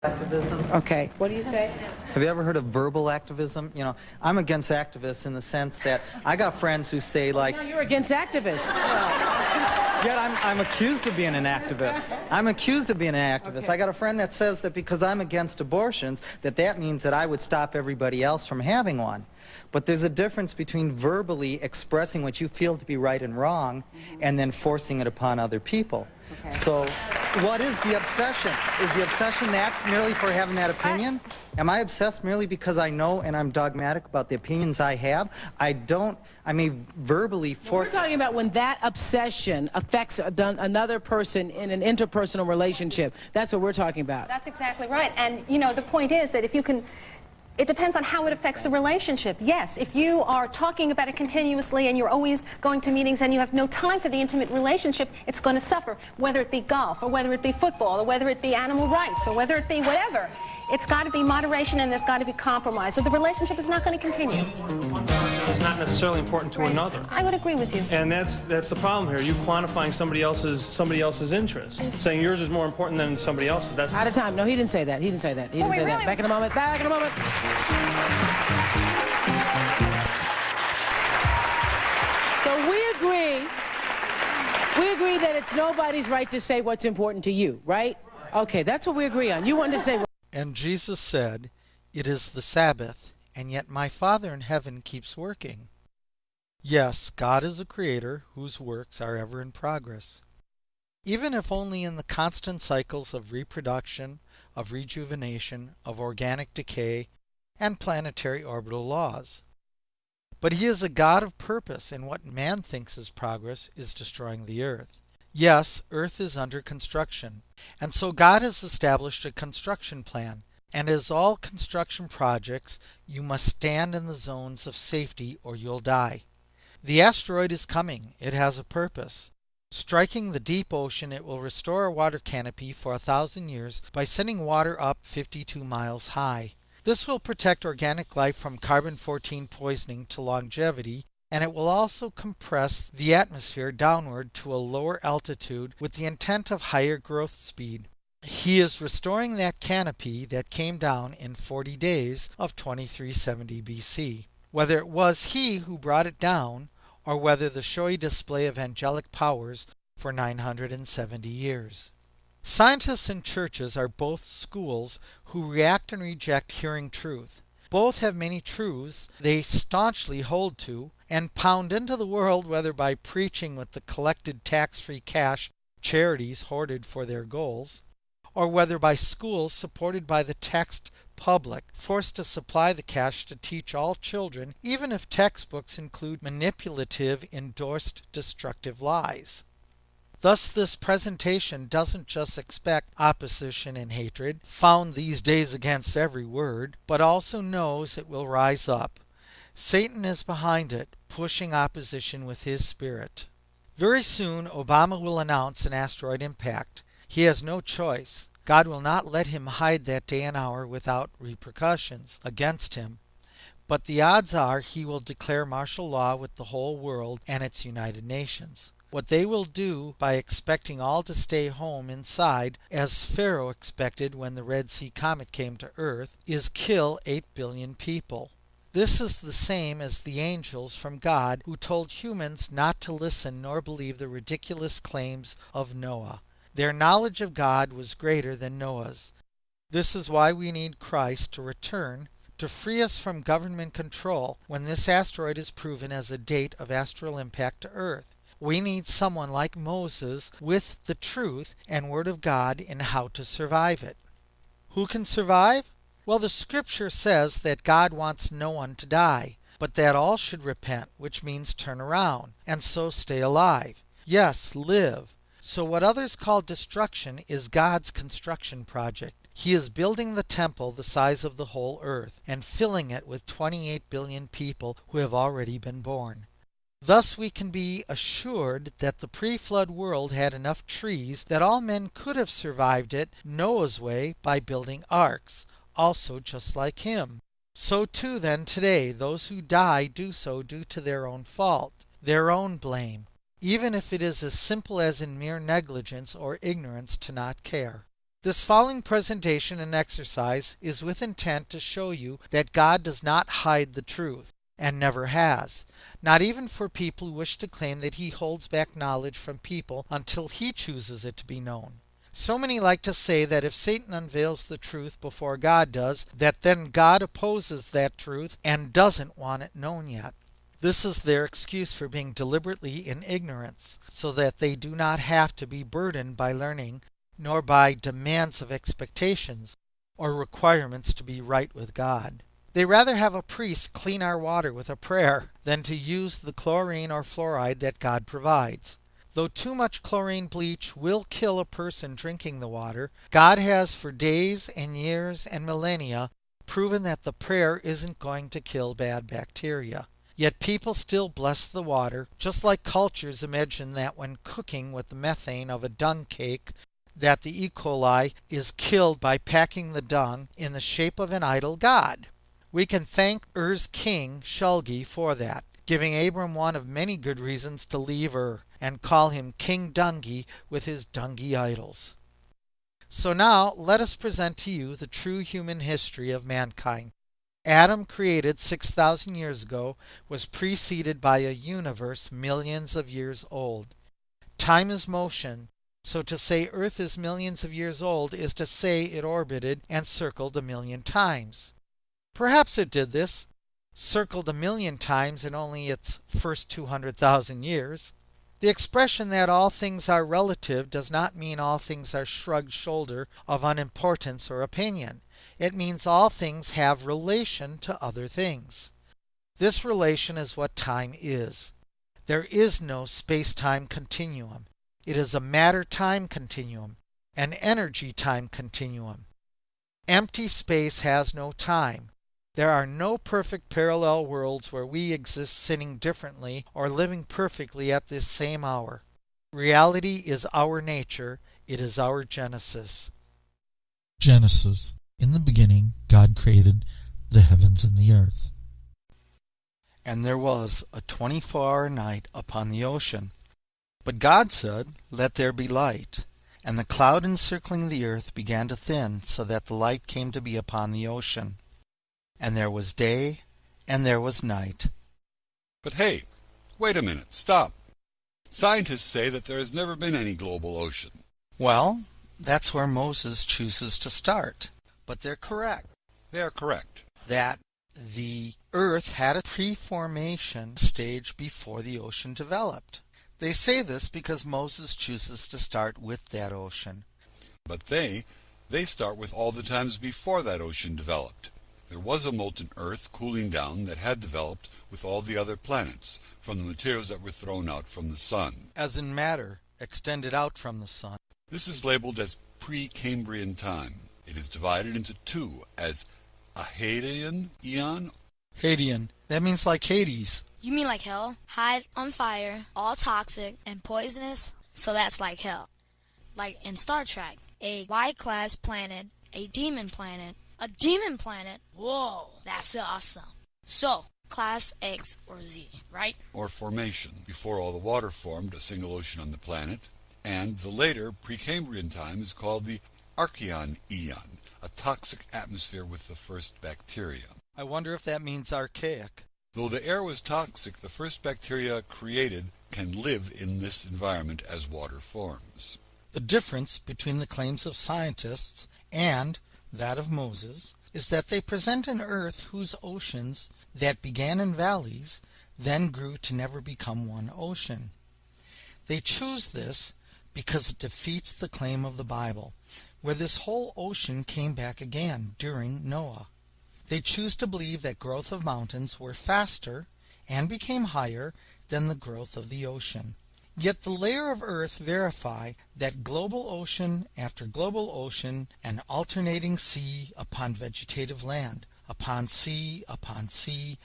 Activism. Okay. What do you say? Have you ever heard of verbal activism? You know, I'm against activists in the sense that I got friends who say like... No, you're against activists. Yet I'm accused of being an activist. I'm accused of being an activist. Okay. I got a friend that says that because I'm against abortions, that means that I would stop everybody else from having one. But there's a difference between verbally expressing what you feel to be right and wrong and then forcing it upon other people. Okay. So what is the obsession? Is the obsession that merely for having that opinion? Am I obsessed merely because I know and I'm dogmatic about the opinions I have? I may verbally force... We're talking about when that obsession affects another person in an interpersonal relationship. That's what we're talking about. That's exactly right. And, you know, the point is that if you can... It depends on how it affects the relationship. Yes, if you are talking about it continuously and you're always going to meetings and you have no time for the intimate relationship, it's going to suffer, whether it be golf or whether it be football or whether it be animal rights or whether it be whatever. It's got to be moderation and there's got to be compromise, or the relationship is not going to continue. It's not necessarily important to another. I would agree with you. And that's the problem here. You quantifying somebody else's interest, saying yours is more important than somebody else's. That's Out of time. No, he didn't say that. He didn't say that. He didn't say that. Back in a moment. Back in a moment. So we agree. We agree that it's nobody's right to say what's important to you, right? Okay, that's what we agree on. You wanted to say... And Jesus said, "It is the Sabbath, and yet my Father in heaven keeps working." Yes, God is a creator whose works are ever in progress, even if only in the constant cycles of reproduction, of rejuvenation, of organic decay, and planetary orbital laws. But he is a God of purpose, and what man thinks is progress is destroying the earth. Yes, Earth is under construction, and so God has established a construction plan. And as all construction projects, you must stand in the zones of safety or you'll die. The asteroid is coming. It has a purpose. Striking the deep ocean, it will restore a water canopy for 1,000 years by sending water up 52 miles high. This will protect organic life from carbon-14 poisoning to longevity, and it will also compress the atmosphere downward to a lower altitude with the intent of higher growth speed. He is restoring that canopy that came down in 40 days of 2370 BC. Whether it was he who brought it down, or whether the showy display of angelic powers for 970 years. Scientists and churches are both schools who react and reject hearing truth. Both have many truths they staunchly hold to and pound into the world, whether by preaching with the collected tax-free cash charities hoarded for their goals, or whether by schools supported by the taxed public, forced to supply the cash to teach all children, even if textbooks include manipulative, endorsed, destructive lies. Thus, this presentation doesn't just expect opposition and hatred, found these days against every word, but also knows it will rise up. Satan is behind it, pushing opposition with his spirit. Very soon, Obama will announce an asteroid impact. He has no choice. God will not let him hide that day and hour without repercussions against him. But the odds are he will declare martial law with the whole world and its United Nations. What they will do by expecting all to stay home inside, as Pharaoh expected when the Red Sea comet came to earth, is kill 8 billion people. This is the same as the angels from God who told humans not to listen nor believe the ridiculous claims of Noah. Their knowledge of God was greater than Noah's. This is why we need Christ to return to free us from government control when this asteroid is proven as a date of astral impact to Earth. We need someone like Moses with the truth and Word of God in how to survive it. Who can survive? Well, the scripture says that God wants no one to die, but that all should repent, which means turn around, and so stay alive. Yes, live. So what others call destruction is God's construction project. He is building the temple the size of the whole earth and filling it with 28 billion people who have already been born. Thus we can be assured that the pre-flood world had enough trees that all men could have survived it Noah's way by building arks, also just like him. So too then today those who die do so due to their own fault, their own blame, even if it is as simple as in mere negligence or ignorance to not care. This following presentation and exercise is with intent to show you that God does not hide the truth, and never has, not even for people who wish to claim that he holds back knowledge from people until he chooses it to be known. So many like to say that if Satan unveils the truth before God does, that then God opposes that truth and doesn't want it known yet. This is their excuse for being deliberately in ignorance, so that they do not have to be burdened by learning, nor by demands of expectations or requirements to be right with God. They rather have a priest clean our water with a prayer than to use the chlorine or fluoride that God provides. Though too much chlorine bleach will kill a person drinking the water, God has for days and years and millennia proven that the prayer isn't going to kill bad bacteria. Yet people still bless the water, just like cultures imagine that when cooking with the methane of a dung cake, that the E. coli is killed by packing the dung in the shape of an idol god. We can thank Ur's king, Shulgi, for that, giving Abram one of many good reasons to leave Ur and call him King Dungi with his dungy idols. So now let us present to you the true human history of mankind. Adam, created 6,000 years ago, was preceded by a universe millions of years old. Time is motion, so to say Earth is millions of years old is to say it orbited and circled 1,000,000 times. Perhaps it did this, circled 1,000,000 times in only its first 200,000 years. The expression that all things are relative does not mean all things are shrugged shoulder of unimportance or opinion. It means all things have relation to other things. This relation is what time is. There is no space-time continuum. It is a matter-time continuum, an energy-time continuum. Empty space has no time. There are no perfect parallel worlds where we exist sinning differently or living perfectly at this same hour. Reality is our nature. It is our Genesis. Genesis. In the beginning, God created the heavens and the earth. And there was a 24-hour night upon the ocean. But God said, "Let there be light." And the cloud encircling the earth began to thin, so that the light came to be upon the ocean. And there was day, and there was night. But hey, wait a minute, stop. Scientists say that there has never been any global ocean. Well, that's where Moses chooses to start. But they're correct. They are correct. That the earth had a pre-formation stage before the ocean developed. They say this because Moses chooses to start with that ocean. But they start with all the times before that ocean developed. There was a molten earth cooling down that had developed with all the other planets from the materials that were thrown out from the sun. As in matter, extended out from the sun. This is labeled as Precambrian time. It is divided into two as a Hadean eon. Hadean. That means like Hades. You mean like hell? Hot, on fire, all toxic and poisonous? So that's like hell. Like in Star Trek, a Y-class planet, a demon planet. A demon planet? Whoa, that's awesome. So, class X or Z, right? Or formation, before all the water formed, a single ocean on the planet. And the later Precambrian time is called the Archean eon, a toxic atmosphere with the first bacteria. I wonder if that means archaic. Though the air was toxic, the first bacteria created can live in this environment as water forms. The difference between the claims of scientists and that of Moses is that they present an earth whose oceans that began in valleys then grew to never become one ocean. They choose this because it defeats the claim of the Bible, where this whole ocean came back again during Noah. They choose to believe that growth of mountains were faster and became higher than the growth of the ocean. Yet the layer of earth verify that global ocean after global ocean and alternating sea upon vegetative land, upon sea,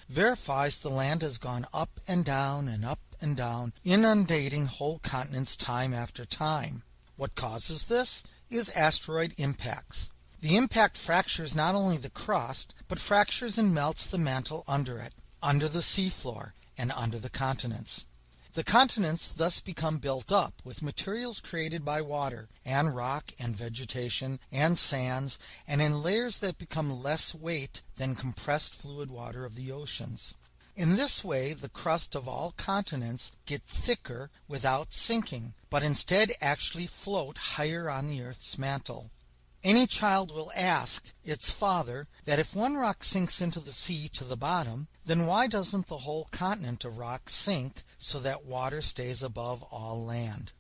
verifies the land has gone up and down and up and down, inundating whole continents time after time. What causes this is asteroid impacts. The impact fractures not only the crust, but fractures and melts the mantle under it, under the seafloor, and under the continents. The continents thus become built up with materials created by water, and rock and vegetation and sands, and in layers that become less weight than compressed fluid water of the oceans. In this way, the crust of all continents get thicker without sinking, but instead actually float higher on the Earth's mantle. Any child will ask its father that if one rock sinks into the sea to the bottom, then why doesn't the whole continent of rock sink so that water stays above all land?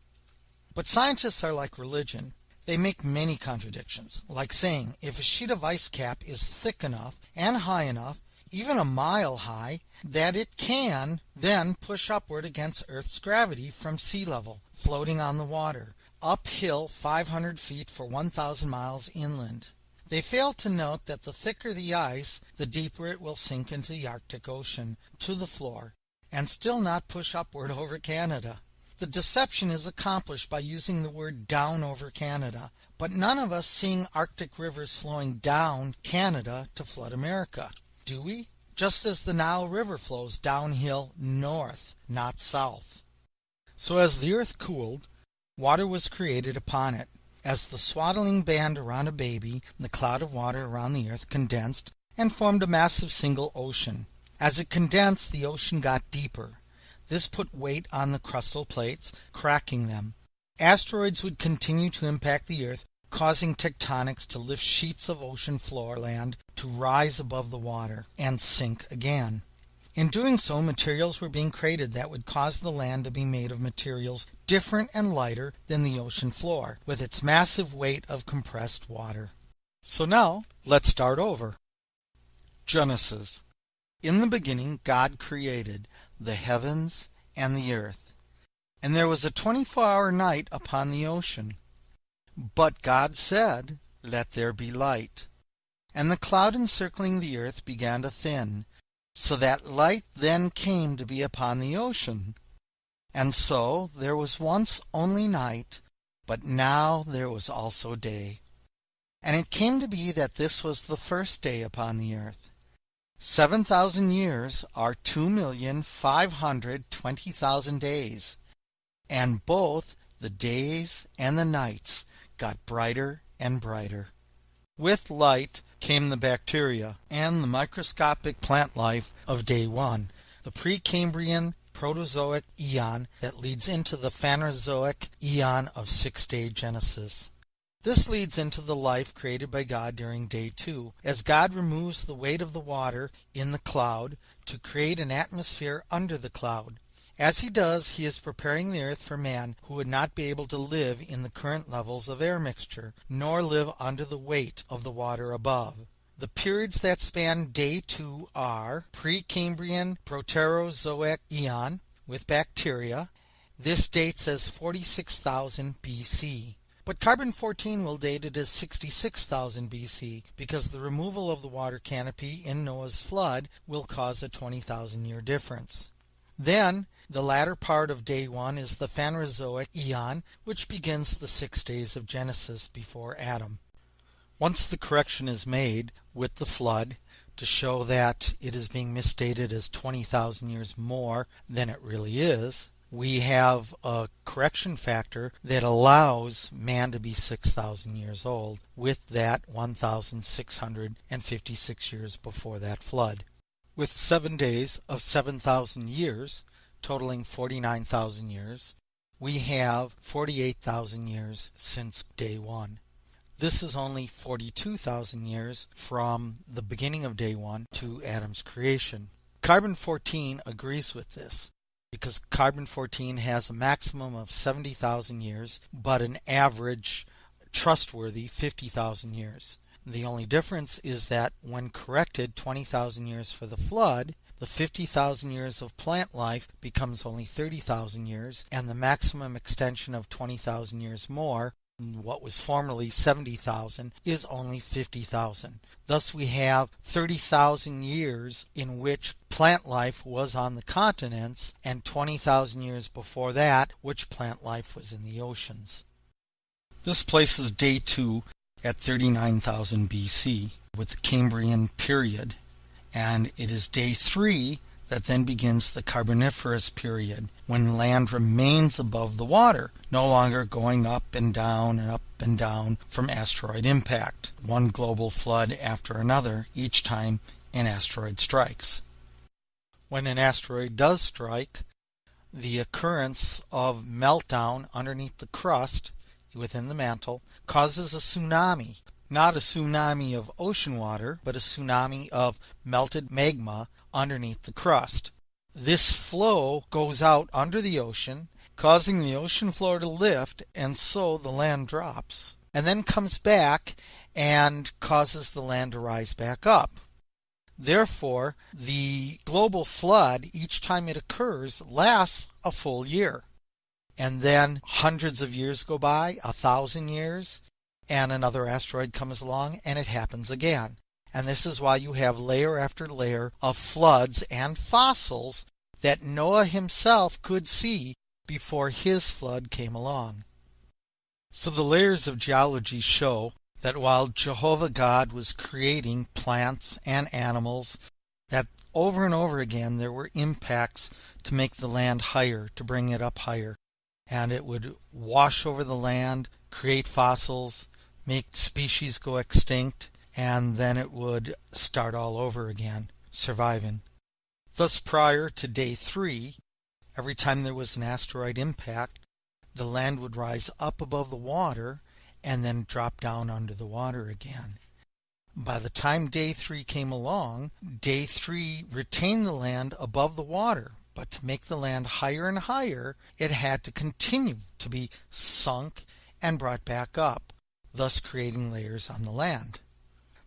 But scientists are like religion. They make many contradictions, like saying if a sheet of ice cap is thick enough and high enough, even a mile high, that it can then push upward against Earth's gravity from sea level, floating on the water, uphill 500 feet for 1,000 miles inland. They fail to note that the thicker the ice, the deeper it will sink into the Arctic Ocean, to the floor, and still not push upward over Canada. The deception is accomplished by using the word down over Canada, but none of us seeing Arctic rivers flowing down Canada to flood America, do we? Just as the Nile River flows downhill north, not south. So as the earth cooled, water was created upon it. As the swaddling band around a baby, the cloud of water around the earth condensed and formed a massive single ocean. As it condensed, the ocean got deeper. This put weight on the crustal plates, cracking them. Asteroids would continue to impact the earth, causing tectonics to lift sheets of ocean floor land to rise above the water and sink again. In doing so, materials were being created that would cause the land to be made of materials different and lighter than the ocean floor, with its massive weight of compressed water. So now, let's start over. Genesis. In the beginning, God created the heavens and the earth. And there was a 24-hour night upon the ocean. But God said, "Let there be light." And the cloud encircling the earth began to thin, so that light then came to be upon the ocean. And so there was once only night, but now there was also day. And it came to be that this was the first day upon the earth. 7,000 years are 2,520,000 days, and both the days and the nights got brighter and brighter. With light came the bacteria and the microscopic plant life of day one, the Precambrian Protozoic eon that leads into the Phanerozoic eon of six-day Genesis. This leads into the life created by God during day two, as God removes the weight of the water in the cloud to create an atmosphere under the cloud. As he does, he is preparing the earth for man who would not be able to live in the current levels of air mixture, nor live under the weight of the water above. The periods that span day two are Precambrian Proterozoic eon with bacteria. This dates as 46,000 BC. But carbon-14 will date it as 66,000 BC because the removal of the water canopy in Noah's flood will cause a 20,000 year difference. Then, the latter part of day one is the Phanerozoic eon, which begins the 6 days of Genesis before Adam. Once the correction is made with the flood to show that it is being misstated as 20,000 years more than it really is, we have a correction factor that allows man to be 6,000 years old with that 1,656 years before that flood. With 7 days of 7,000 years, totaling 49,000 years, we have 48,000 years since day one. This is only 42,000 years from the beginning of day one to Adam's creation. Carbon-14 agrees with this, because carbon-14 has a maximum of 70,000 years, but an average trustworthy 50,000 years. The only difference is that when corrected 20,000 years for the flood, the 50,000 years of plant life becomes only 30,000 years, and the maximum extension of 20,000 years more, what was formerly 70,000, is only 50,000. Thus we have 30,000 years in which plant life was on the continents, and 20,000 years before that, which plant life was in the oceans. This places day two at 39,000 BC with the Cambrian period, and it is day three that then begins the Carboniferous period, when land remains above the water, no longer going up and down from asteroid impact, one global flood after another each time an asteroid strikes. When an asteroid does strike, the occurrence of meltdown underneath the crust within the mantle causes a tsunami. Not a tsunami of ocean water, but a tsunami of melted magma underneath the crust. This flow goes out under the ocean, causing the ocean floor to lift, and so the land drops, and then comes back and causes the land to rise back up. Therefore, the global flood, each time it occurs, lasts a full year. And then hundreds of years go by, 1,000 years, and another asteroid comes along and it happens again. And this is why you have layer after layer of floods and fossils that Noah himself could see before his flood came along. So the layers of geology show that while Jehovah God was creating plants and animals, that over and over again there were impacts to make the land higher, to bring it up higher. And it would wash over the land, create fossils, make species go extinct, and then it would start all over again, surviving. Thus, prior to day 3, every time there was an asteroid impact, the land would rise up above the water and then drop down under the water again. By the time day 3 came along, day 3 retained the land above the water, but to make the land higher and higher, it had to continue to be sunk and brought back up, thus creating layers on the land.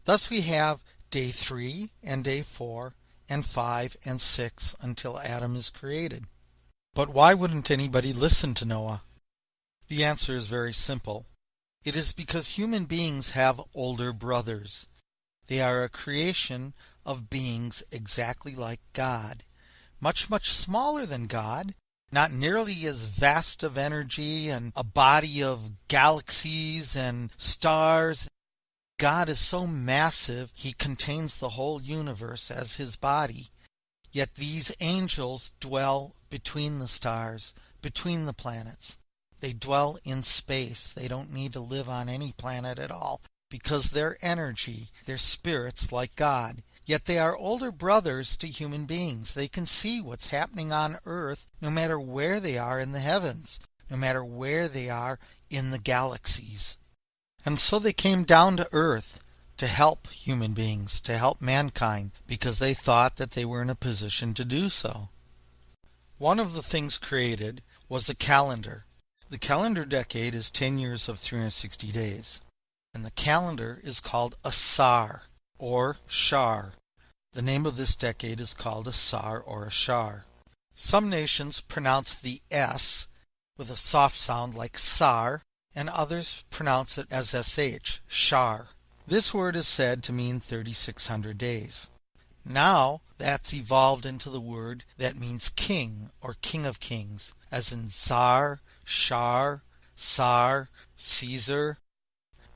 Thus we have day 3 and day 4 and 5 and 6 until Adam is created. But why wouldn't anybody listen to Noah? The answer is very simple. It is because human beings have older brothers. They are a creation of beings exactly like God, much, much smaller than God, not nearly as vast of energy and a body of galaxies and stars. God is so massive, he contains the whole universe as his body. Yet these angels dwell between the stars, between the planets. They dwell in space. They don't need to live on any planet at all because their energy, their spirits like God. Yet they are older brothers to human beings. They can see what's happening on earth no matter where they are in the heavens, no matter where they are in the galaxies. And so they came down to earth to help human beings, to help mankind, because they thought that they were in a position to do so. One of the things created was a calendar. The calendar decade is 10 years of 360 days. And the calendar is called a sar, or shar. The name of this decade is called a sar or a shar. Some nations pronounce the S with a soft sound like sar, and others pronounce it as sh, shar. This word is said to mean 3,600 days. Now that's evolved into the word that means king or king of kings, as in Tsar, Shar, Sar, Caesar.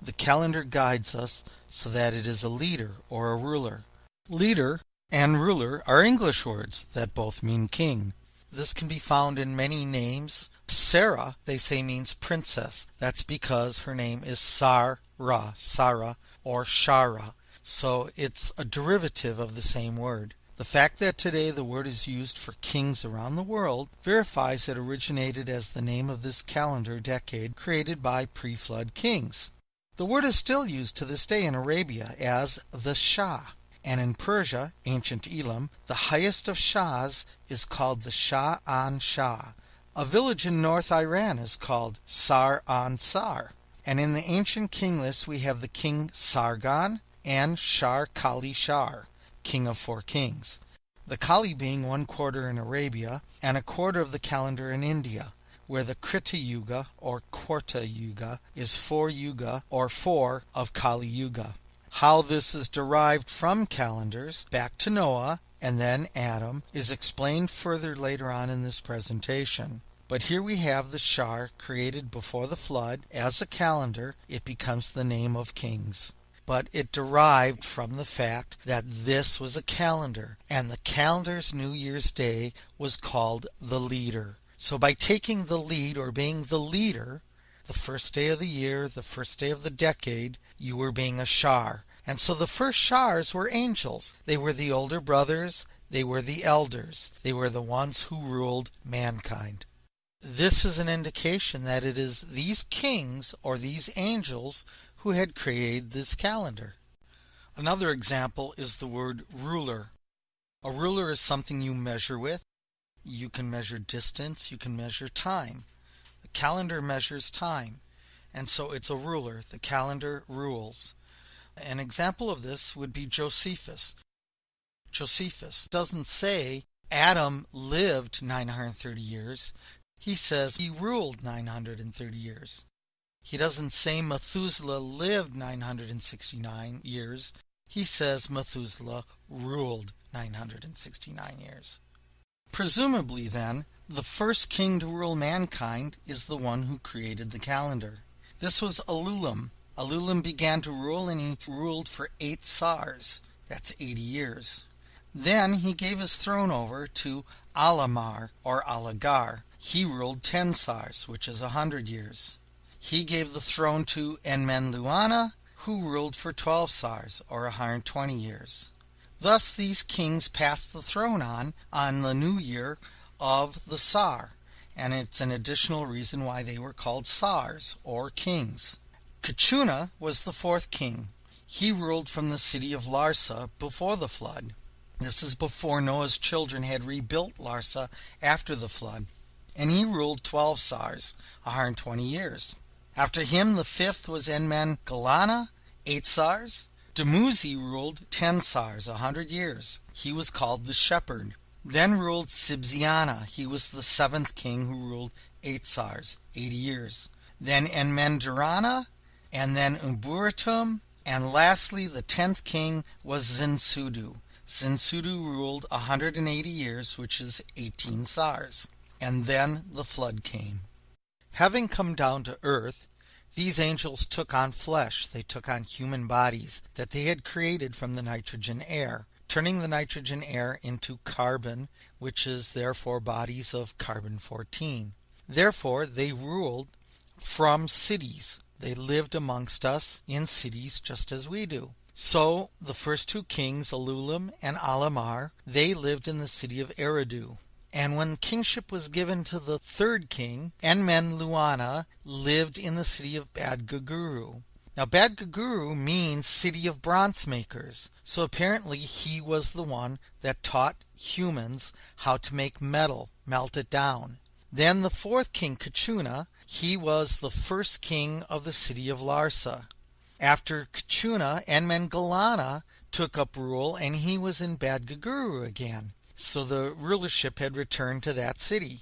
The calendar guides us so that it is a leader or a ruler. Leader and ruler are English words that both mean king. This can be found in many names. Sarah, they say, means princess. That's because her name is Sarah, or Shara. So it's a derivative of the same word. The fact that today the word is used for kings around the world verifies it originated as the name of this calendar decade created by pre-flood kings. The word is still used to this day in Arabia as the Shah, and in Persia, ancient Elam, the highest of Shahs is called the Shah-an-Shah. A village in North Iran is called Sar-an-Sar, and in the ancient king list we have the king Sargon and Shar-Kali-Shar, king of 4 kings. The Kali being 1 quarter in Arabia and a quarter of the calendar in India, where the Krita Yuga or Kwarta Yuga is 4 Yuga or 4 of Kali Yuga. How this is derived from calendars back to Noah and then Adam is explained further later on in this presentation. But here we have the Shar created before the flood. As a calendar, it becomes the name of kings. but it derived from the fact that this was a calendar, and the calendar's New Year's Day was called the leader. So by taking the lead or being the leader, the first day of the year, the first day of the decade, you were being a shar. And so the first shars were angels. They were the older brothers, they were the elders, they were the ones who ruled mankind. This is an indication that it is these kings or these angels who had created this calendar. Another example is the word ruler. A ruler is something you measure with. You can measure distance, you can measure time. The calendar measures time, and so it's a ruler. The calendar rules. An example of this would be Josephus. Josephus doesn't say Adam lived 930 years. He says he ruled 930 years. He doesn't say Methuselah lived 969 years. He says Methuselah ruled 969 years. Presumably then, the first king to rule mankind is the one who created the calendar. This was Alulim. Alulim began to rule, and he ruled for 8 sars. That's 80 years. Then he gave his throne over to Alamar or Alagar. He ruled 10 sars, which is 100 years. He gave the throne to Enmenluana, who ruled for 12 sars, or 120 years. Thus these kings passed the throne on the new year of the Sar, and it's an additional reason why they were called Sars, or kings. Kachuna was the 4th king. He ruled from the city of Larsa before the flood. This is before Noah's children had rebuilt Larsa after the flood. And he ruled 12 sars, 120 years. After him, the 5th was Enmen-Galana, 8 sars. Dumuzi ruled 10 sars, 100 years. He was called the shepherd. Then ruled Sibziana. He was the 7th king who ruled 8 sars, 80 years. Then Enmendarana, and then Uburatum, and lastly the 10th king was Zinsudu. Zinsudu ruled 180 years, which is 18 sars. And then the flood came. Having come down to earth, these angels took on flesh. They took on human bodies that they had created from the nitrogen air, turning the nitrogen air into carbon, which is therefore bodies of carbon-14. Therefore, they ruled from cities. They lived amongst us in cities just as we do. So the first 2 kings, Alulim and Alamar, they lived in the city of Eridu. And when kingship was given to the 3rd king, Enmenluana lived in the city of Bad-Gaguru. Now Bad-Gaguru means city of bronze makers, so apparently he was the one that taught humans how to make metal, melt it down. Then the 4th king, Kachuna, he was the 1st king of the city of Larsa. After Kachuna, Enmen-Galana took up rule, and he was in Bad-Gaguru again. So the rulership had returned to that city.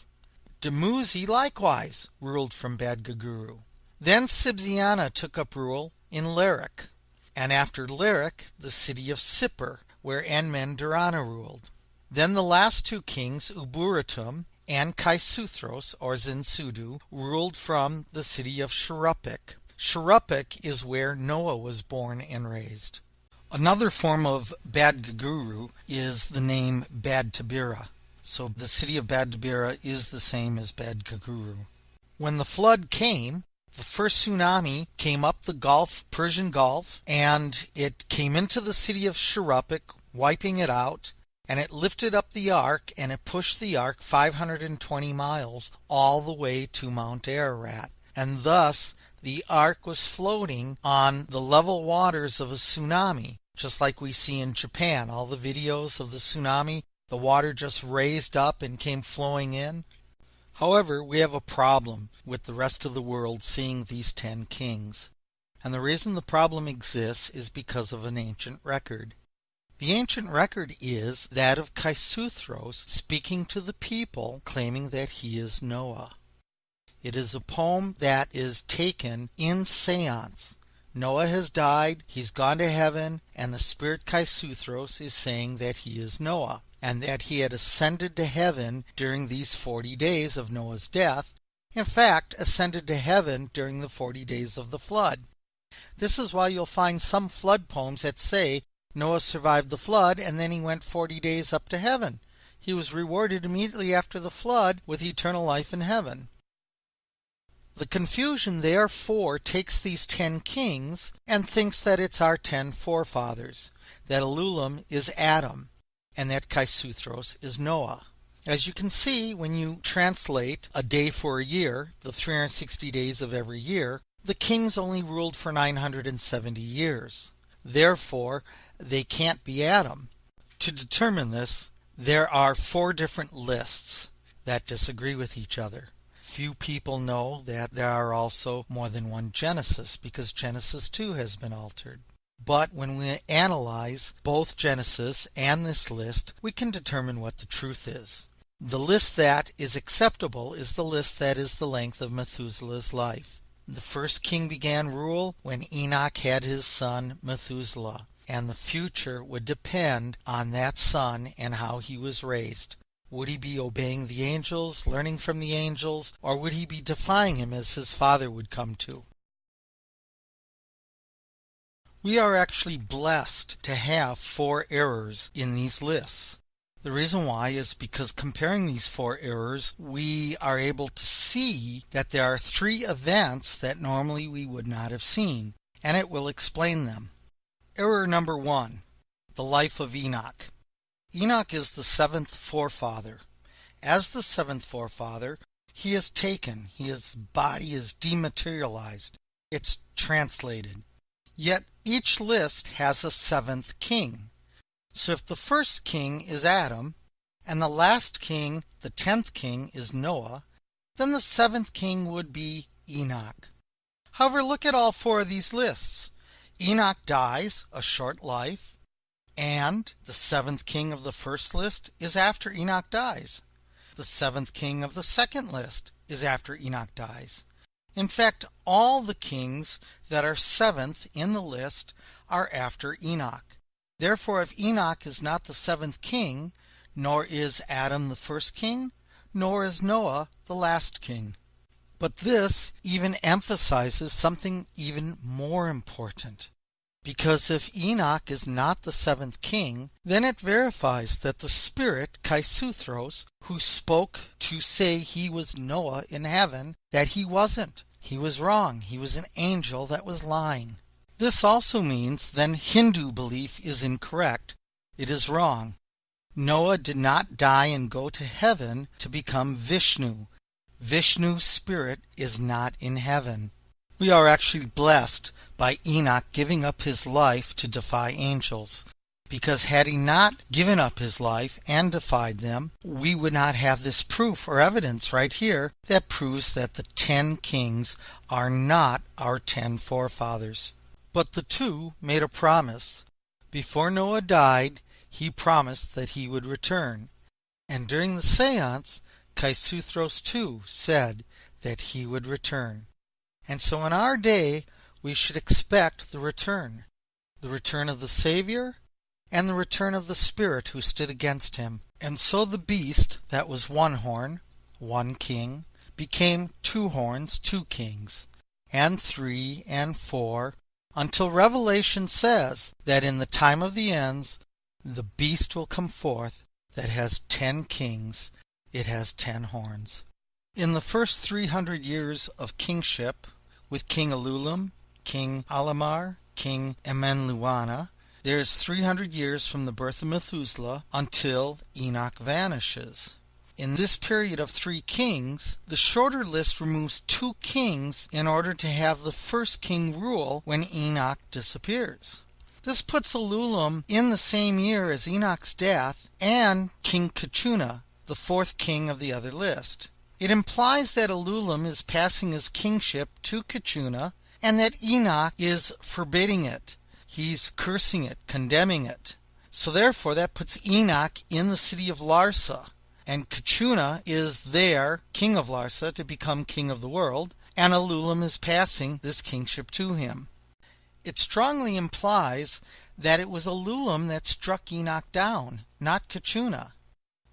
Dumuzi likewise ruled from Bad-Gaguru. Then Sibziana took up rule in Larik, and after Larik, the city of Sippar, where Enmen-Darana ruled. Then the last 2 kings, Uburatum and Kaisuthros, or Zinsudu, ruled from the city of Sharupik. Sharupik is where Noah was born and raised. Another form of Bad-Gaguru is the name Bad-Tabira. So the city of Bad-Tabira is the same as Bad-Gaguru. When the flood came, the first tsunami came up the Gulf, Persian Gulf, and it came into the city of Sharupik, wiping it out, and it lifted up the ark, and it pushed the ark 520 miles all the way to Mount Ararat. And thus, the ark was floating on the level waters of a tsunami, just like we see in Japan. All the videos of the tsunami, the water just raised up and came flowing in. However, we have a problem with the rest of the world seeing these 10 kings. And the reason the problem exists is because of an ancient record. The ancient record is that of Kaisuthros speaking to the people, claiming that he is Noah. It is a poem that is taken in seance. Noah has died, he's gone to heaven, and the spirit Kaisuthros is saying that he is Noah, and that he had ascended to heaven during these 40 days of Noah's death, in fact, ascended to heaven during the 40 days of the flood. This is why you'll find some flood poems that say Noah survived the flood and then he went 40 days up to heaven. He was rewarded immediately after the flood with eternal life in heaven. The confusion, therefore, takes these 10 kings and thinks that it's our 10 forefathers, that Alulim is Adam, and that Kaisuthros is Noah. As you can see, when you translate a day for a year, the 360 days of every year, the kings only ruled for 970 years. Therefore, they can't be Adam. To determine this, there are 4 different lists that disagree with each other. Few people know that there are also more than one Genesis because Genesis 2 has been altered. But when we analyze both Genesis and this list, we can determine what the truth is. The list that is acceptable is the list that is the length of Methuselah's life. The first king began rule when Enoch had his son Methuselah, and the future would depend on that son and how he was raised. Would he be obeying the angels, learning from the angels, or would he be defying him as his father would come to? We are actually blessed to have 4 errors in these lists. The reason why is because comparing these 4 errors, we are able to see that there are 3 events that normally we would not have seen, and it will explain them. Error number 1, the life of Enoch. Enoch is the 7th forefather. As the 7th forefather, he is taken. His body is dematerialized. It's translated. Yet each list has a 7th king. So if the first king is Adam, and the last king, the 10th king, is Noah, then the 7th king would be Enoch. However, look at all 4 of these lists. Enoch dies a short life, and the 7th king of the first list is after Enoch dies. The 7th king of the second list is after Enoch dies. In fact, all the kings that are 7th in the list are after Enoch. Therefore, if Enoch is not the 7th king, nor is Adam the first king, nor is Noah the last king. But this even emphasizes something even more important. Because if Enoch is not the 7th king, then it verifies that the spirit, Kaisuthros, who spoke to say he was Noah in heaven, that he wasn't. He was wrong. He was an angel that was lying. This also means then Hindu belief is incorrect. It is wrong. Noah did not die and go to heaven to become Vishnu. Vishnu's spirit is not in heaven. We are actually blessed by Enoch giving up his life to defy angels, because had he not given up his life and defied them, we would not have this proof or evidence right here that proves that the 10 kings are not our 10 forefathers. But the 2 made a promise. Before Noah died, he promised that he would return. And during the seance, Kaisuthros too said that he would return. And so in our day, we should expect the return of the Savior and the return of the spirit who stood against him. And so the beast that was 1 horn, 1 king, became 2 horns, 2 kings, and 3 and 4, until Revelation says that in the time of the ends, the beast will come forth that has 10 kings. It has 10 horns. In the first 300 years of kingship, with King Alulim, King Alamar, King Emenluana, there is 300 years from the birth of Methuselah until Enoch vanishes. In this period of 3 kings, the shorter list removes 2 kings in order to have the first king rule when Enoch disappears. This puts Alulim in the same year as Enoch's death and King Kachuna, the 4th king of the other list. It implies that Alulim is passing his kingship to Kachuna and that Enoch is forbidding it. He's cursing it, condemning it. So therefore that puts Enoch in the city of Larsa. And Kachuna is there, king of Larsa, to become king of the world, and Alulim is passing this kingship to him. It strongly implies that it was Alulim that struck Enoch down, not Kachuna.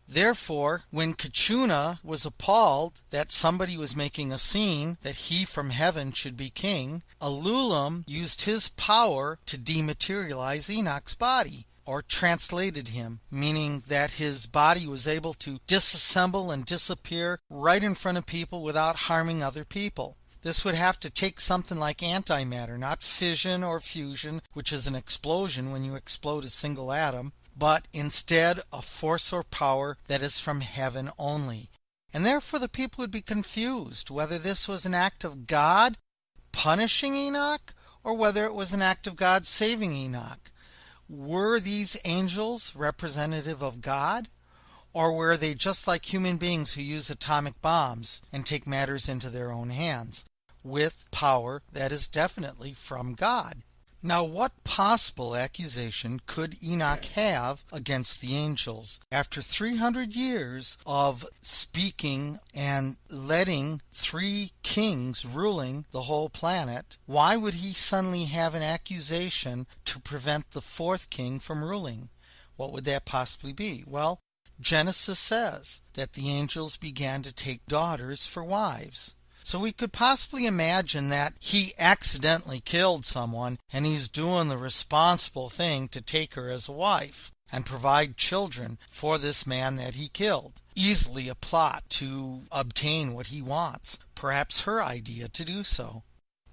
Therefore, when Kachuna was appalled that somebody was making a scene that he from heaven should be king, Alulim used his power to dematerialize Enoch's body, or translated him, meaning that his body was able to disassemble and disappear right in front of people without harming other people. This would have to take something like antimatter, not fission or fusion, which is an explosion when you explode a single atom, but instead a force or power that is from heaven only. And therefore the people would be confused whether this was an act of God punishing Enoch or whether it was an act of God saving Enoch. Were these angels representative of God? Or were they just like human beings who use atomic bombs and take matters into their own hands, with power that is definitely from God? Now, what possible accusation could Enoch have against the angels? After 300 years of speaking and letting 3 kings ruling the whole planet, why would he suddenly have an accusation to prevent the 4th king from ruling? What would that possibly be? Well, Genesis says that the angels began to take daughters for wives. So we could possibly imagine that he accidentally killed someone and he's doing the responsible thing to take her as a wife and provide children for this man that he killed. Easily a plot to obtain what he wants, perhaps her idea to do so.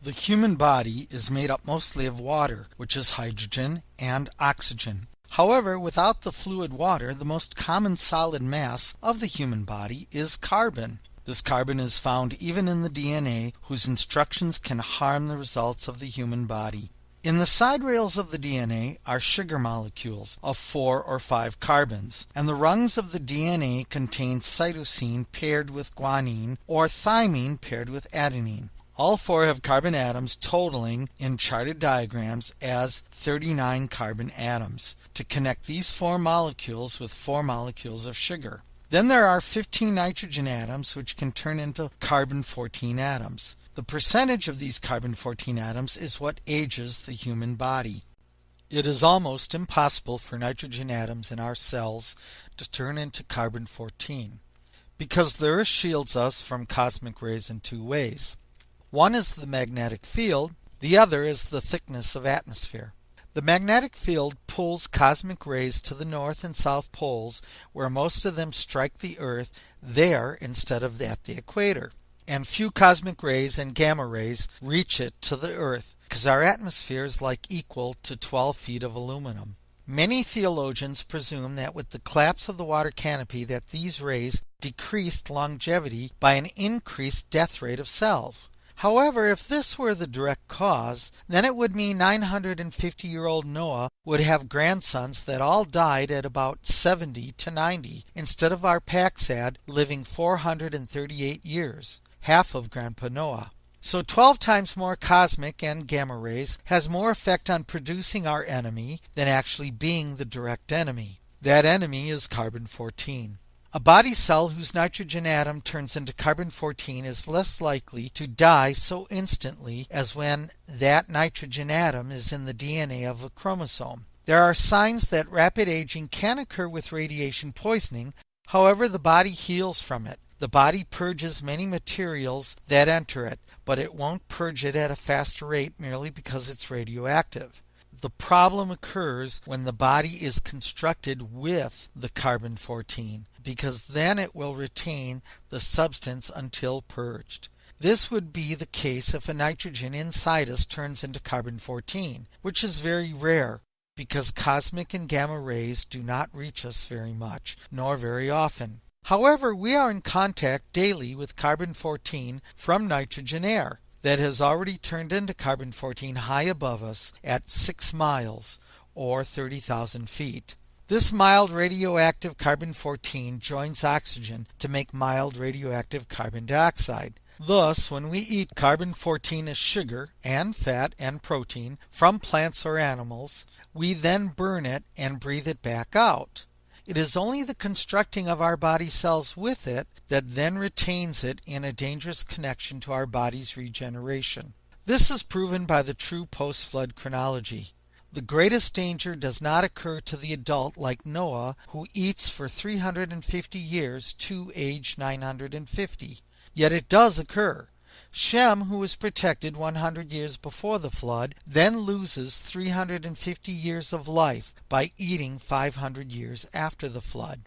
The human body is made up mostly of water, which is hydrogen and oxygen. However, without the fluid water, the most common solid mass of the human body is carbon. This carbon is found even in the DNA, whose instructions can harm the results of the human body. In the side rails of the DNA are sugar molecules of 4 or 5 carbons, and the rungs of the DNA contain cytosine paired with guanine or thymine paired with adenine. All 4 have carbon atoms totaling in charted diagrams as 39 carbon atoms to connect these 4 molecules with 4 molecules of sugar. Then there are 15 nitrogen atoms which can turn into carbon-14 atoms. The percentage of these carbon-14 atoms is what ages the human body. It is almost impossible for nitrogen atoms in our cells to turn into carbon-14 because the Earth shields us from cosmic rays in 2 ways. One is the magnetic field, the other is the thickness of atmosphere. The magnetic field pulls cosmic rays to the north and south poles, where most of them strike the Earth there instead of at the equator. And few cosmic rays and gamma rays reach it to the Earth, because our atmosphere is like equal to 12 feet of aluminum. Many theologians presume that with the collapse of the water canopy that these rays decreased longevity by an increased death rate of cells. However, if this were the direct cause, then it would mean 950-year-old Noah would have grandsons that all died at about 70 to 90, instead of our Paxad living 438 years, half of Grandpa Noah. So 12 times more cosmic and gamma rays has more effect on producing our enemy than actually being the direct enemy. That enemy is carbon-14. A body cell whose nitrogen atom turns into carbon-14 is less likely to die so instantly as when that nitrogen atom is in the DNA of a chromosome. There are signs that rapid aging can occur with radiation poisoning, however the body heals from it. The body purges many materials that enter it, but it won't purge it at a faster rate merely because it's radioactive. The problem occurs when the body is constructed with the carbon-14, because then it will retain the substance until purged. This would be the case if a nitrogen inside us turns into carbon-14, which is very rare, because cosmic and gamma rays do not reach us very much, nor very often. However, we are in contact daily with carbon-14 from nitrogen air that has already turned into carbon-14 high above us at 6 miles, or 30,000 feet. This mild radioactive carbon-14 joins oxygen to make mild radioactive carbon dioxide. Thus, when we eat carbon-14 as sugar and fat and protein from plants or animals, we then burn it and breathe it back out. It is only the constructing of our body cells with it that then retains it in a dangerous connection to our body's regeneration. This is proven by the true post-flood chronology. The greatest danger does not occur to the adult like Noah, who eats for 350 years to age 950. Yet it does occur. Shem, who was protected 100 years before the flood, then loses 350 years of life by eating 500 years after the flood.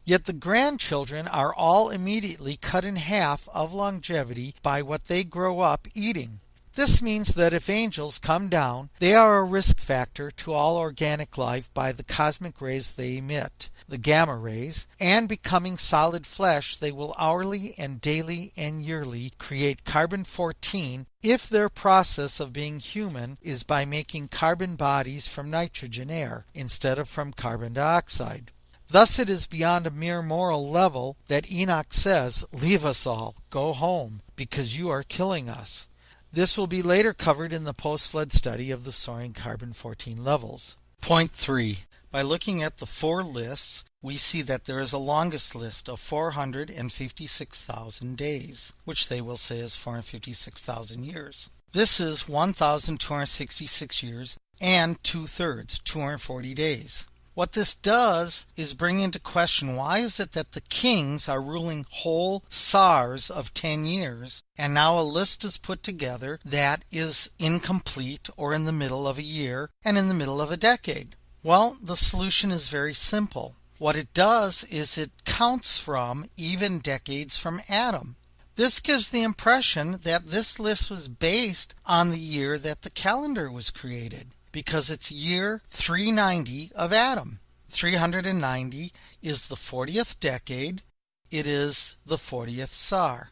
Yet the grandchildren are all immediately cut in half of longevity by what they grow up eating. This means that if angels come down, they are a risk factor to all organic life by the cosmic rays they emit, the gamma rays, and becoming solid flesh, they will hourly and daily and yearly create carbon-14 if their process of being human is by making carbon bodies from nitrogen air instead of from carbon dioxide. Thus it is beyond a mere moral level that Enoch says, "Leave us all, go home, because you are killing us." This will be later covered in the post-flood study of the soaring carbon-14 levels. Point 3. By looking at the four lists, we see that there is a longest list of 456,000 days, which they will say is 456,000 years. This is 1,266 years and 2/3, 240 days. What this does is bring into question why is it that the kings are ruling whole SARs of 10 years, and now a list is put together that is incomplete or in the middle of a year and in the middle of a decade? Well, the solution is very simple. What it does is it counts from even decades from Adam. This gives the impression that this list was based on the year that the calendar was created, because it's year 390 of Adam. 390 is the 40th decade. It is the 40th SAR.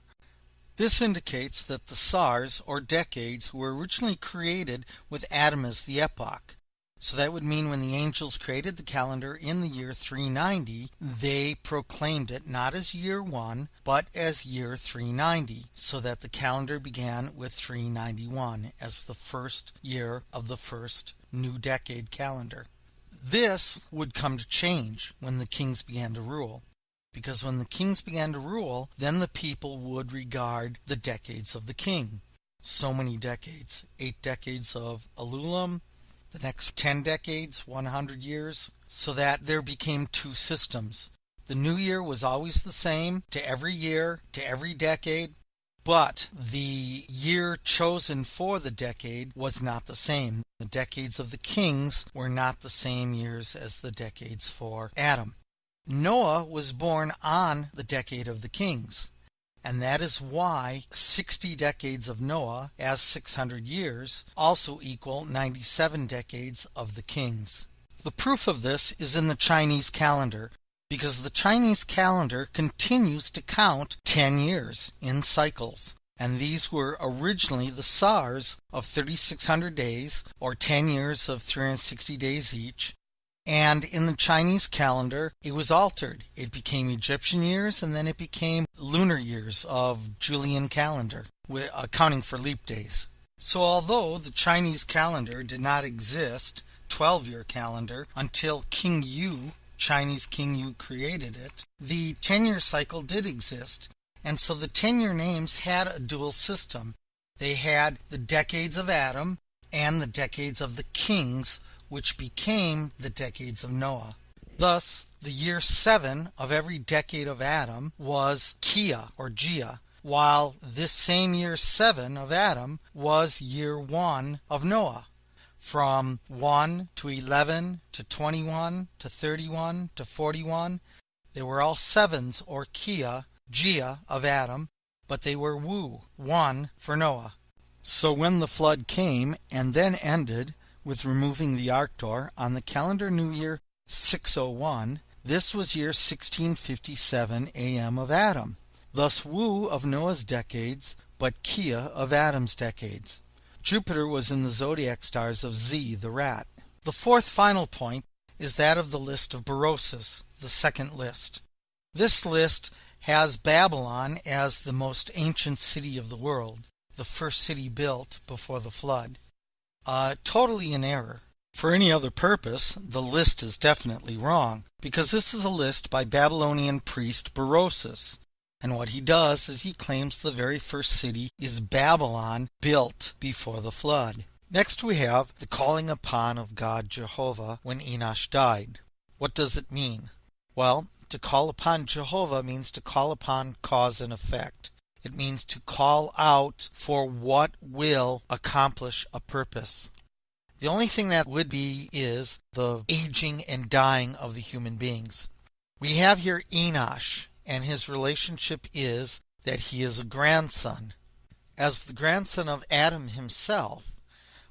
This indicates that the SARs, or decades, were originally created with Adam as the epoch. So that would mean when the angels created the calendar in the year 390, they proclaimed it not as year 1, but as year 390, so that the calendar began with 391 as the first year of the first new decade calendar. This would come to change when the kings began to rule, because when the kings began to rule, then the people would regard the decades of the king. So many decades, 8 decades of Alulam, the next 10 decades, 100 years, so that there became two systems. The new year was always the same to every year, to every decade, but the year chosen for the decade was not the same. The decades of the kings were not the same years as the decades for Adam. Noah was born on the decade of the kings. And that is why 60 decades of Noah, as 600 years, also equal 97 decades of the kings. The proof of this is in the Chinese calendar, because the Chinese calendar continues to count 10 years in cycles. And these were originally the SARs of 3,600 days, or 10 years of 360 days each. And in the Chinese calendar, it was altered. It became Egyptian years, and then it became lunar years of Julian calendar, accounting for leap days. So although the Chinese calendar did not exist, 12-year calendar, until King Yu, Chinese King Yu, created it, the 10-year cycle did exist. And so the 10-year names had a dual system. They had the decades of Adam and the decades of the kings, which became the decades of Noah. Thus, the year 7 of every decade of Adam was Kia, or Gia, while this same year 7 of Adam was year 1 of Noah. From 1 to 11 to 21 to 31 to 41, they were all 7s, or Kia, Gia of Adam, but they were Wu, 1 for Noah. So when the flood came and then ended with removing the ark door on the calendar new year 601, this was year 1657 AM of Adam. Thus Wu of Noah's decades, but Kia of Adam's decades. Jupiter was in the zodiac stars of Z, the rat. The fourth final point is that of the list of Berosus, the second list. This list has Babylon as the most ancient city of the world, the first city built before the flood. Totally in error. For any other purpose, the list is definitely wrong, because this is a list by Babylonian priest Berosus. And what he does is he claims the very first city is Babylon, built before the flood. Next we have the calling upon of God Jehovah when Enosh died. What does it mean? Well, to call upon Jehovah means to call upon cause and effect. It means to call out for what will accomplish a purpose. The only thing that would be is the aging and dying of the human beings. We have here Enosh, and his relationship is that he is a grandson. As the grandson of Adam himself,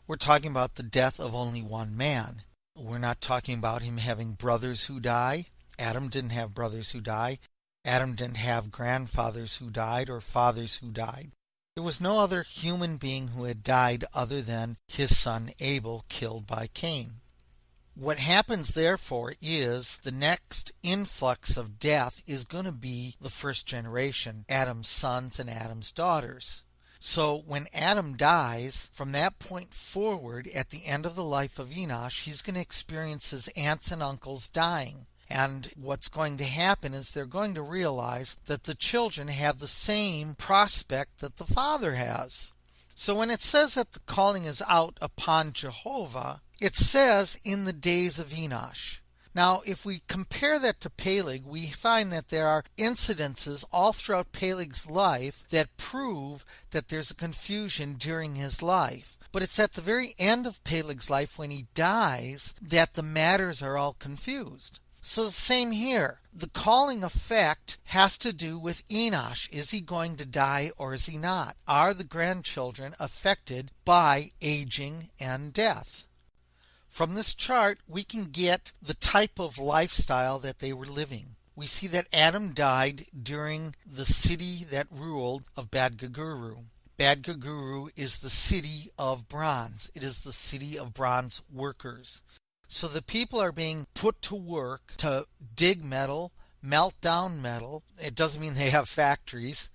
we're talking about the death of only one man. We're not talking about him having brothers who die. Adam didn't have brothers who died. Adam didn't have grandfathers who died or fathers who died. There was no other human being who had died other than his son Abel, killed by Cain. What happens, therefore, is the next influx of death is going to be the first generation, Adam's sons and Adam's daughters. So when Adam dies, from that point forward, at the end of the life of Enosh, he's going to experience his aunts and uncles dying. And what's going to happen is they're going to realize that the children have the same prospect that the father has. So when it says that the calling is out upon Jehovah, it says in the days of Enosh. Now, if we compare that to Peleg, we find that there are incidences all throughout Peleg's life that prove that there's a confusion during his life. But it's at the very end of Peleg's life, when he dies, that the matters are all confused. So the same here. The calling effect has to do with Enosh. Is he going to die or is he not? Are the grandchildren affected by aging and death? From this chart, we can get the type of lifestyle that they were living. We see that Adam died during the city that ruled of Bad-Gaguru. Bad-Gaguru is the city of bronze. It is the city of bronze workers. So the people are being put to work to dig metal, melt down metal. It doesn't mean they have factories,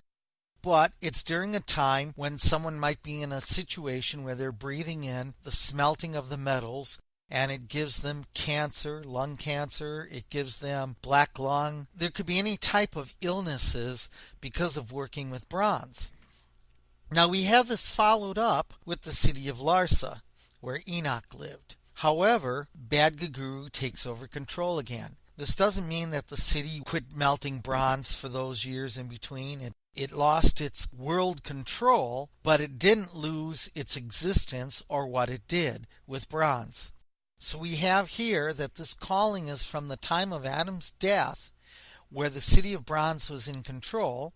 but it's during a time when someone might be in a situation where they're breathing in the smelting of the metals, and it gives them cancer, lung cancer, it gives them black lung. There could be any type of illnesses because of working with bronze. Now we have this followed up with the city of Larsa, where Enoch lived. However, Bad-Gaguru takes over control again. This doesn't mean that the city quit melting bronze for those years in between. It lost its world control, but it didn't lose its existence or what it did with bronze. So we have here that this calling is from the time of Adam's death, where the city of bronze was in control,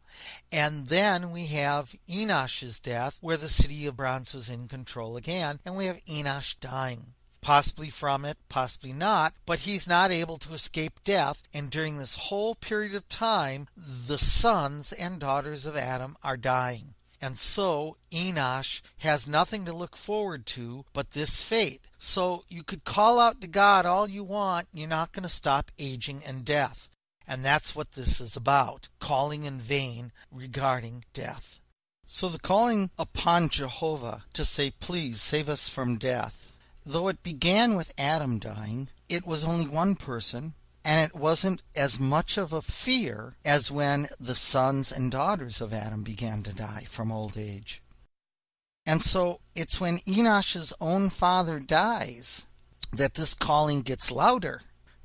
and then we have Enosh's death, where the city of bronze was in control again, and we have Enosh dying. Possibly from it, possibly not, but he's not able to escape death, and during this whole period of time, the sons and daughters of Adam are dying. And so Enosh has nothing to look forward to but this fate. So you could call out to God all you want, you're not going to stop aging and death. And that's what this is about, calling in vain regarding death. So the calling upon Jehovah to say, please save us from death. Though it began with Adam dying, it was only one person, and it wasn't as much of a fear as when the sons and daughters of Adam began to die from old age. And so it's when Enosh's own father dies that this calling gets louder.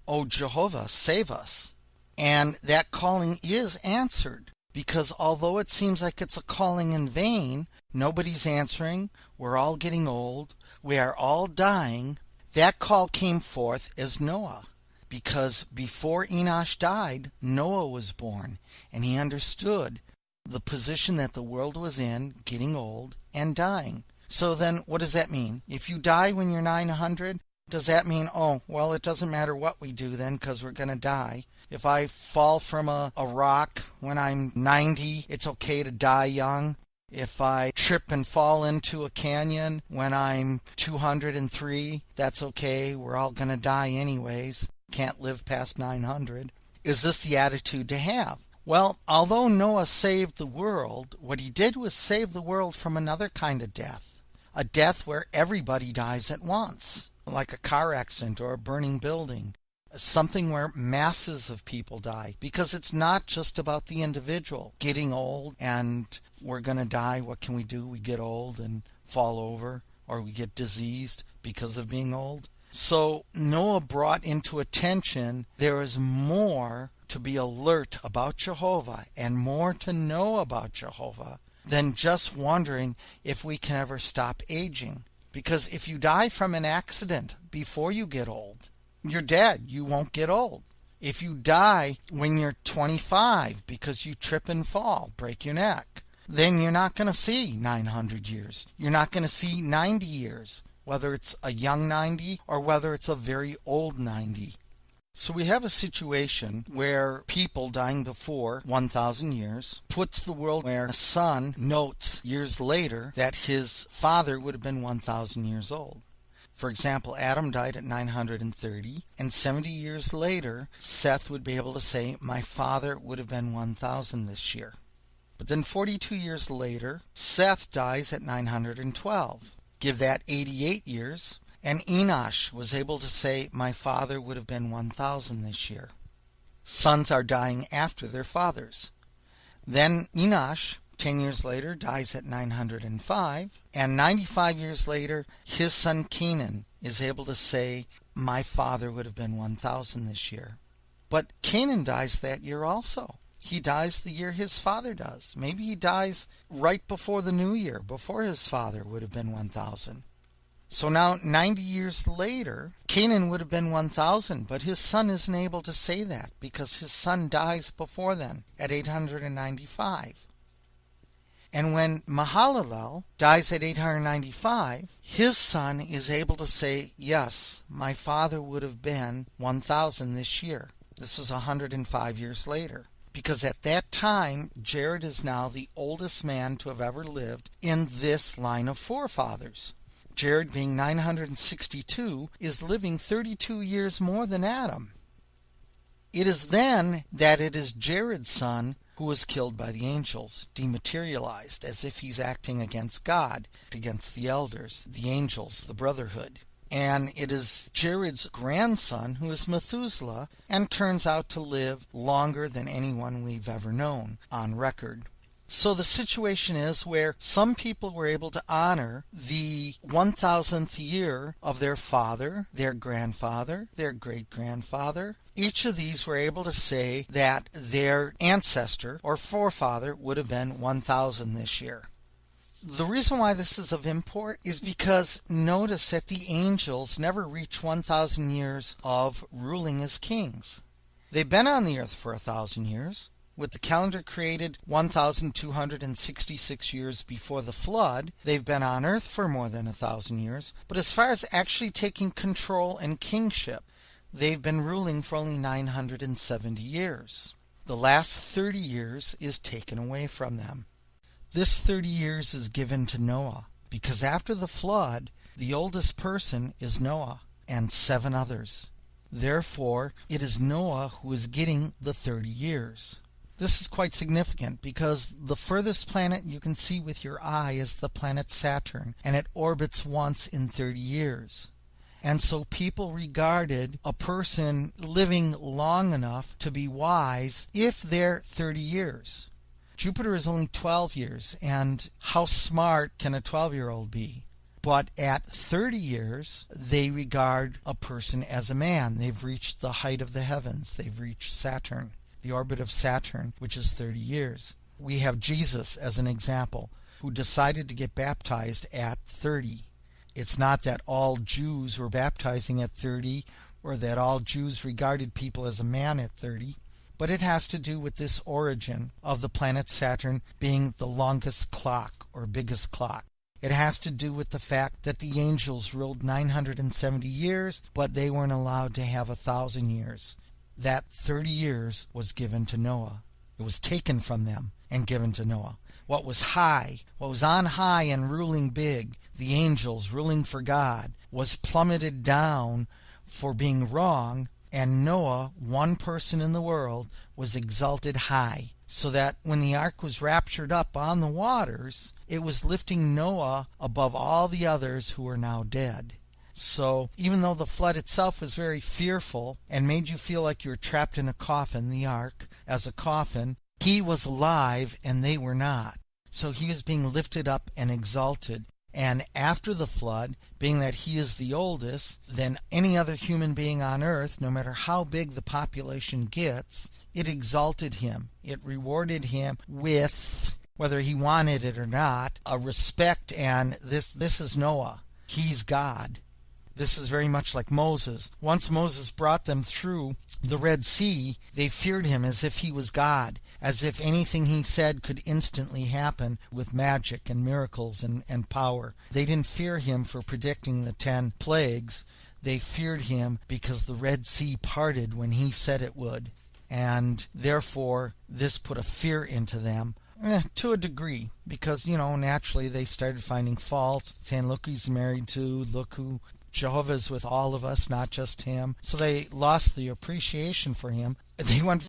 Oh, Jehovah, save us. And that calling is answered, because although it seems like it's a calling in vain, nobody's answering, we're all getting old, we are all dying. That call came forth as Noah, because before Enosh died, Noah was born, and he understood the position that the world was in, getting old and dying. So then what does that mean? If you die when you're 900, does that mean, oh, well, it doesn't matter what we do then because we're going to die? If I fall from a rock when I'm 90, it's okay to die young? If I trip and fall into a canyon when I'm 203, that's okay. We're all going to die anyways. Can't live past 900. Is this the attitude to have? Well, although Noah saved the world, what he did was save the world from another kind of death. A death where everybody dies at once, like a car accident or a burning building. Something where masses of people die, because it's not just about the individual getting old and we're going to die. What can we do? We get old and fall over. or we get diseased because of being old. So Noah brought into attention there is more to be alert about Jehovah and more to know about Jehovah than just wondering if we can ever stop aging. Because if you die from an accident before you get old, you're dead. You won't get old. If you die when you're 25 because you trip and fall, break your neck, then you're not going to see 900 years. You're not going to see 90 years, whether it's a young 90 or whether it's a very old 90. So we have a situation where people dying before 1,000 years puts the world where a son notes years later that his father would have been 1,000 years old. For example, Adam died at 930, and 70 years later, Seth would be able to say, my father would have been 1,000 this year. But then 42 years later, Seth dies at 912. Give that 88 years, and Enosh was able to say, my father would have been 1,000 this year. Sons are dying after their fathers. Then Enosh, 10 years later, dies at 905, and 95 years later, his son Canaan is able to say, my father would have been 1,000 this year. But Canaan dies that year also. He dies the year his father does. Maybe he dies right before the new year, before his father would have been 1,000. So now, 90 years later, Canaan would have been 1,000, but his son isn't able to say that because his son dies before then, at 895. And when Mahalalel dies at 895, his son is able to say, yes, my father would have been 1,000 this year. This is 105 years later. Because at that time, Jared is now the oldest man to have ever lived in this line of forefathers. Jared, being 962, is living 32 years more than Adam. It is then that it is Jared's son who was killed by the angels, dematerialized, as if he's acting against God, against the elders, the angels, the brotherhood. And it is Jared's grandson who is Methuselah and turns out to live longer than anyone we've ever known on record. So the situation is where some people were able to honor the 1,000th year of their father, their grandfather, their great-grandfather. Each of these were able to say that their ancestor or forefather would have been 1,000 this year. The reason why this is of import is because notice that the angels never reach 1,000 years of ruling as kings. They've been on the earth for 1,000 years. With the calendar created 1,266 years before the flood, they've been on earth for more than 1,000 years. But as far as actually taking control and kingship, they've been ruling for only 970 years. The last 30 years is taken away from them. This 30 years is given to Noah, because after the flood, the oldest person is Noah and 7 others. Therefore, it is Noah who is getting the 30 years. This is quite significant because the furthest planet you can see with your eye is the planet Saturn, and it orbits once in 30 years. And so people regarded a person living long enough to be wise if they're 30 years. Jupiter is only 12 years, and how smart can a 12-year-old be? But at 30 years, they regard a person as a man. They've reached the height of the heavens. They've reached Saturn, the orbit of Saturn, which is 30 years. We have Jesus as an example, who decided to get baptized at 30. It's not that all Jews were baptizing at 30 or that all Jews regarded people as a man at 30. But it has to do with this origin of the planet Saturn being the longest clock or biggest clock. It has to do with the fact that the angels ruled 970 years, but they weren't allowed to have 1,000 years. That 30 years was given to Noah. It was taken from them and given to Noah. What was high, what was on high and ruling big, the angels ruling for God, was plummeted down for being wrong, and Noah, one person in the world, was exalted high, so that when the ark was raptured up on the waters, it was lifting Noah above all the others who are now dead. So even though the flood itself was very fearful and made you feel like you were trapped in a coffin, the ark, as a coffin, he was alive and they were not. So he was being lifted up and exalted, And after the flood, being that he is the oldest, then any other human being on earth, no matter how big the population gets, it exalted him. It rewarded him with, whether he wanted it or not, a respect. And this is Noah. He's God. This is very much like Moses. Once Moses brought them through the Red Sea, they feared him as if he was God, as if anything he said could instantly happen with magic and miracles and power. They didn't fear him for predicting the 10 plagues. They feared him because the Red Sea parted when he said it would. And therefore, this put a fear into them. To a degree, because, naturally they started finding fault, saying, look who he's married to, look who Jehovah's with all of us, not just him. So they lost the appreciation for him. They went